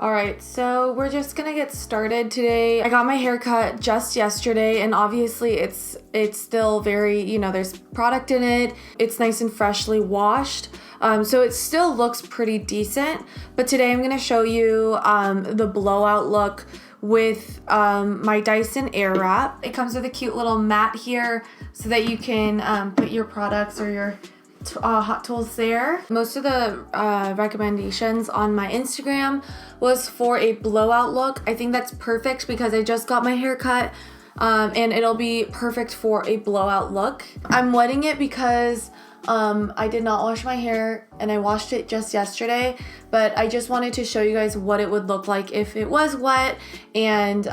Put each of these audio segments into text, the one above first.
Alright, so we're just gonna get started today. I got my hair cut just yesterday, and obviously it's still very, there's product in it. It's nice and freshly washed. So it still looks pretty decent, but today I'm gonna show you the blowout look with my Dyson Airwrap. It comes with a cute little mat here so that you can put your products or your hot tools there. Most of the recommendations on my Instagram was for a blowout look. I think that's perfect because I just got my hair cut and it'll be perfect for a blowout look. I'm wetting it because I did not wash my hair and I washed it just yesterday, but I just wanted to show you guys what it would look like if it was wet and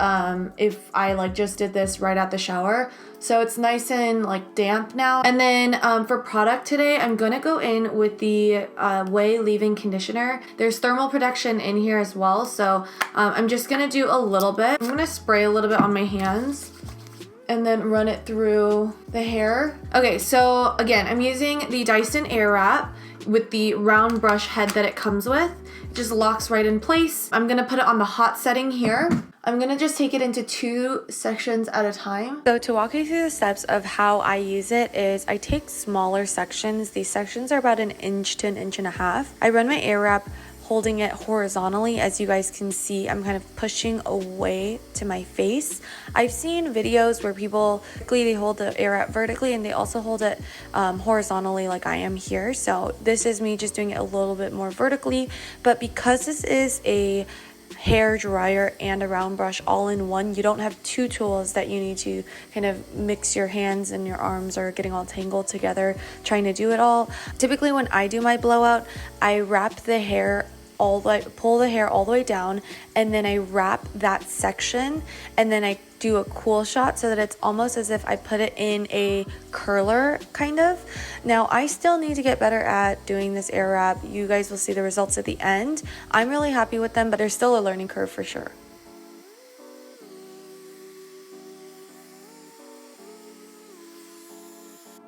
if I just did this right at the shower. So it's nice and damp now. And then for product today, I'm gonna go in with the Way Leave-In Conditioner. There's thermal protection in here as well, so I'm just gonna do a little bit. I'm gonna spray a little bit on my hands and then run it through the hair. Okay, so again, I'm using the Dyson Airwrap with the round brush head that it comes with. It just locks right in place. I'm gonna put it on the hot setting here. I'm gonna just take it into 2 sections at a time. So to walk you through the steps of how I use it is I take smaller sections. These sections are about 1 inch to 1.5 inches. I run my Airwrap holding it horizontally. As you guys can see, I'm kind of pushing away to my face. I've seen videos where people they hold the Airwrap vertically and they also hold it horizontally like I am here. So this is me just doing it a little bit more vertically, but because this is a hair dryer and a round brush all in one, you don't have 2 tools that you need to kind of mix your hands and your arms or getting all tangled together trying to do it all. Typically when I do my blowout, I wrap the hair pull the hair all the way down, and then I wrap that section, and then I do a cool shot so that it's almost as if I put it in a curler kind of. Now I still need to get better at doing this Airwrap. You guys will see the results at the end. I'm really happy with them, but there's still a learning curve for sure.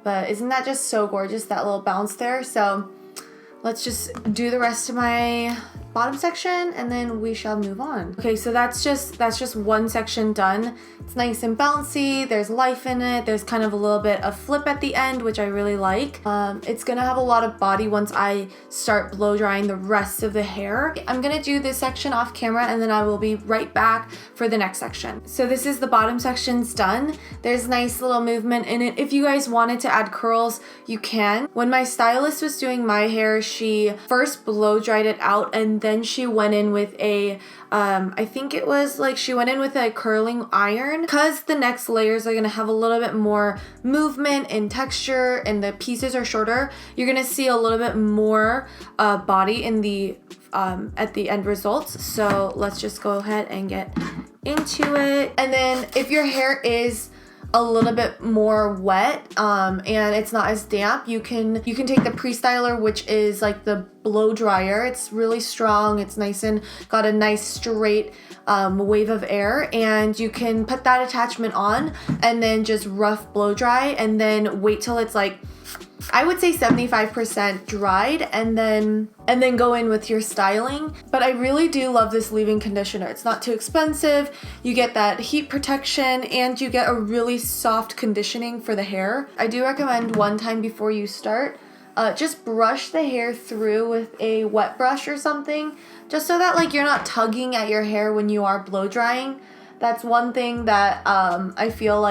But isn't that just so gorgeous, that little bounce there? So let's just do the rest of my bottom section and then we shall move on. Okay, so that's just one section done. It's nice and bouncy, there's life in it, there's kind of a little bit of flip at the end, which I really like. It's gonna have a lot of body once I start blow drying the rest of the hair. I'm gonna do this section off camera and then I will be right back for the next section. So this is the bottom section's done. There's nice little movement in it. If you guys wanted to add curls, you can. When my stylist was doing my hair, she first blow dried it out and then she went in with a I think it was she went in with a curling iron, because the next layers are gonna have a little bit more movement and texture and the pieces are shorter. You're gonna see a little bit more body in the at the end results. So let's just go ahead and get into it. And then if your hair is a little bit more wet and it's not as damp, you can take the pre-styler, which is the blow dryer. It's really strong, it's nice and got a nice straight wave of air, and you can put that attachment on and then just rough blow dry and then wait till it's I would say 75% dried and then go in with your styling. But I really do love this leave-in conditioner. It's not too expensive. You get that heat protection and you get a really soft conditioning for the hair. I do recommend one time before you start, just brush the hair through with a wet brush or something, just so that you're not tugging at your hair when you are blow drying. That's one thing that I feel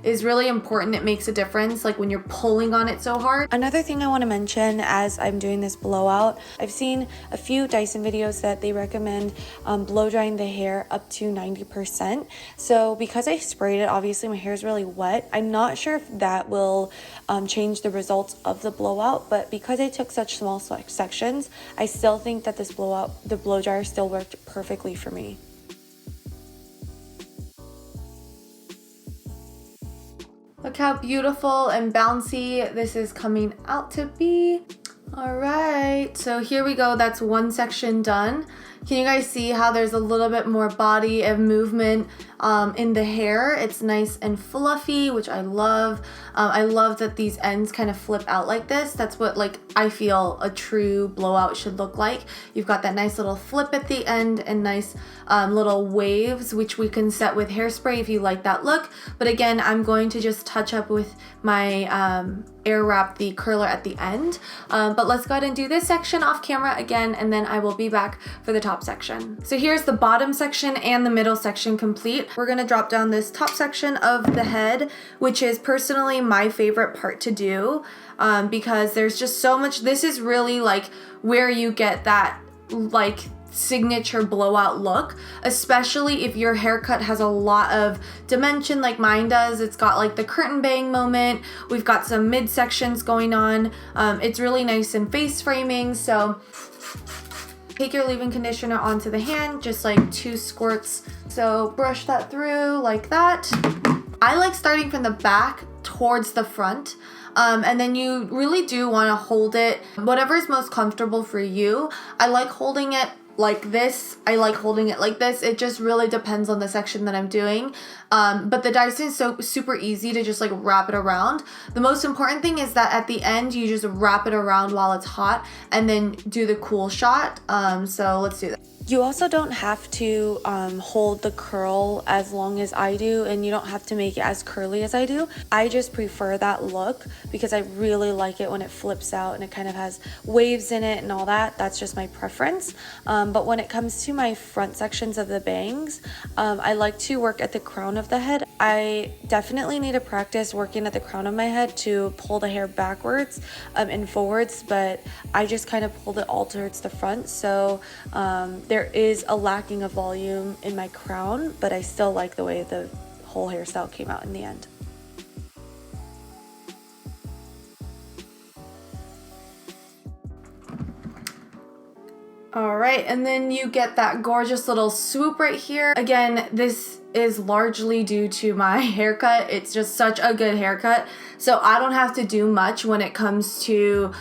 is really important. It makes a difference when you're pulling on it so hard. Another thing I want to mention as I'm doing this blowout, I've seen a few Dyson videos that they recommend blow drying the hair up to 90%. So because I sprayed it, obviously my hair is really wet. I'm not sure if that will change the results of the blowout, but because I took such small sections, I still think that this blowout, the blow dryer still worked perfectly for me. Look how beautiful and bouncy this is coming out to be. All right, so here we go. That's one section done. Can you guys see how there's a little bit more body and movement in the hair? It's nice and fluffy, which I love. I love that these ends kind of flip out like this. That's what like I feel a true blowout should look like. You've got that nice little flip at the end and nice little waves, which we can set with hairspray if you like that look. But again, I'm going to just touch up with my Airwrap, the curler at the end. But let's go ahead and do this section off camera again, and then I will be back for the top section. So here's the bottom section and the middle section complete. We're gonna drop down this top section of the head, which is personally my favorite part to do because there's just so much. This is really like where you get that like signature blowout look, especially if your haircut has a lot of dimension like mine does. It's got like the curtain bang moment. We've got some midsections going on. It's really nice and face framing. So take your leave-in conditioner onto the hand, just like 2 squirts. So brush that through like that. I like starting from the back towards the front. And then you really do want to hold it, whatever is most comfortable for you. I like holding it like this. I like holding it like this. It just really depends on the section that I'm doing. But the Dyson is so super easy to just like wrap it around. The most important thing is that at the end, you just wrap it around while it's hot and then do the cool shot. So let's do that. You also don't have to hold the curl as long as I do, and you don't have to make it as curly as I do. I just prefer that look because I really like it when it flips out and it kind of has waves in it and all that. That's just my preference. But when it comes to my front sections of the bangs, I like to work at the crown of the head. I definitely need to practice working at the crown of my head to pull the hair backwards and forwards, but I just kind of pulled it all towards the front. So there is a lacking of volume in my crown, but I still like the way the whole hairstyle came out in the end. All right, and then you get that gorgeous little swoop right here. Again, this is largely due to my haircut. It's just such a good haircut. So I don't have to do much when it comes to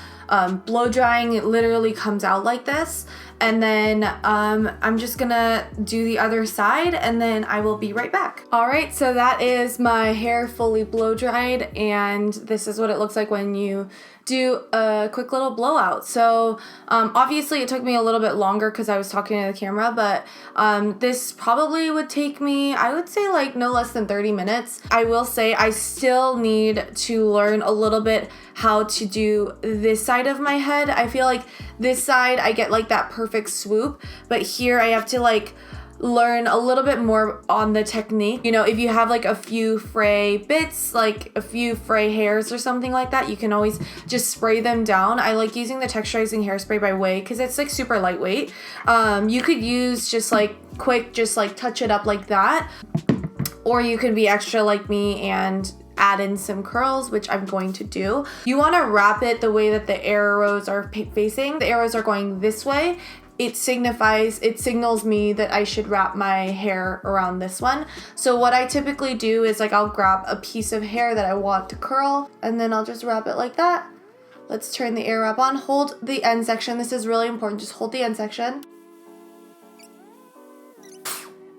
blow drying. It literally comes out like this. And then I'm just gonna do the other side and then I will be right back. All right, so that is my hair fully blow dried, and this is what it looks like when you do a quick little blowout. So obviously it took me a little bit longer because I was talking to the camera, but this probably would take me, I would say like no less than 30 minutes. I will say I still need to learn a little bit how to do this side of my head. I feel like this side I get like that perfect swoop, but here I have to like learn a little bit more on the technique. You know, if you have like a few fray bits, like a few fray hairs or something like that, you can always just spray them down. I like using the texturizing hairspray by Way because it's like super lightweight. You could use just like quick, just like touch it up like that, or you could be extra like me and add in some curls, which I'm going to do. You want to wrap it the way that the arrows are facing. The arrows are going this way. It signals me that I should wrap my hair around this one. So what I typically do is like I'll grab a piece of hair that I want to curl and then I'll just wrap it like that. Let's turn the Airwrap on. Hold the end section. This is really important. Just hold the end section.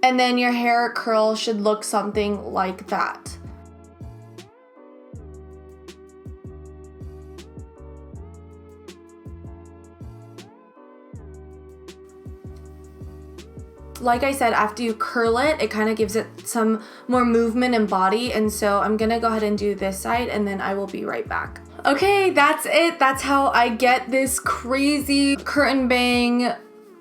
And then your hair curl should look something like that. Like I said, after you curl it, it kind of gives it some more movement and body. And so I'm gonna go ahead and do this side and then I will be right back. Okay, that's it. That's how I get this crazy curtain bang,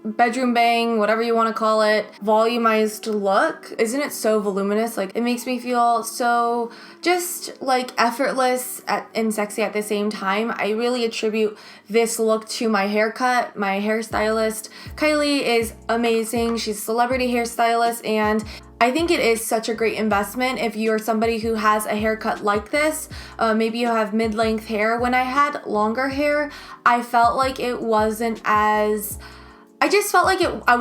bedroom bang, whatever you want to call it, volumized look. Isn't it so voluminous? Like, it makes me feel so just like effortless and sexy at the same time. I really attribute this look to my haircut. My hairstylist Kylie is amazing. She's a celebrity hairstylist, and I think it is such a great investment if you're somebody who has a haircut like this. Maybe you have mid-length hair. When I had longer hair, I felt like it wasn't as, I just felt like I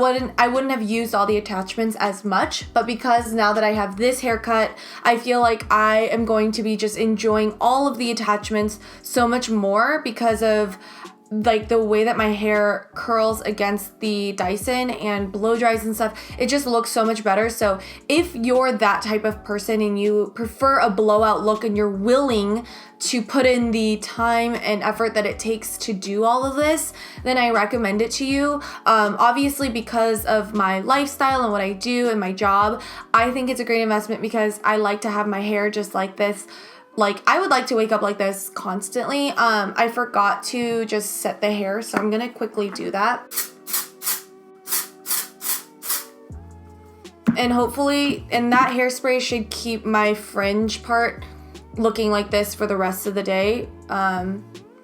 wouldn't have used all the attachments as much, but because now that I have this haircut, I feel like I am going to be just enjoying all of the attachments so much more because of like the way that my hair curls against the Dyson and blow dries and stuff, it just looks so much better. So if you're that type of person and you prefer a blowout look and you're willing to put in the time and effort that it takes to do all of this, then I recommend it to you. Obviously, because of my lifestyle and what I do and my job, I think it's a great investment because I like to have my hair just like this. Like, I would like to wake up like this constantly. I forgot to just set the hair, so I'm gonna quickly do that. And hopefully, and that hairspray should keep my fringe part looking like this for the rest of the day.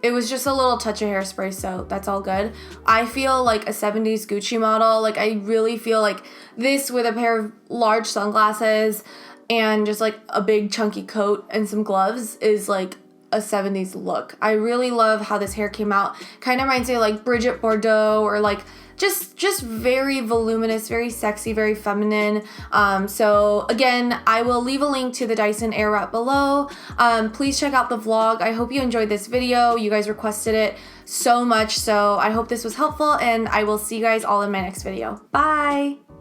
It was just a little touch of hairspray, so that's all good. I feel like a 70s Gucci model. Like, I really feel like this with a pair of large sunglasses and just like a big chunky coat and some gloves is like a 70s look. I really love how this hair came out. Kind of reminds me of like Bridget Bardot, or like just very voluminous, very sexy, very feminine. So again, I will leave a link to the Dyson Airwrap below. Please check out the vlog. I hope you enjoyed this video. You guys requested it so much, so I hope this was helpful, and I will see you guys all in my next video. Bye!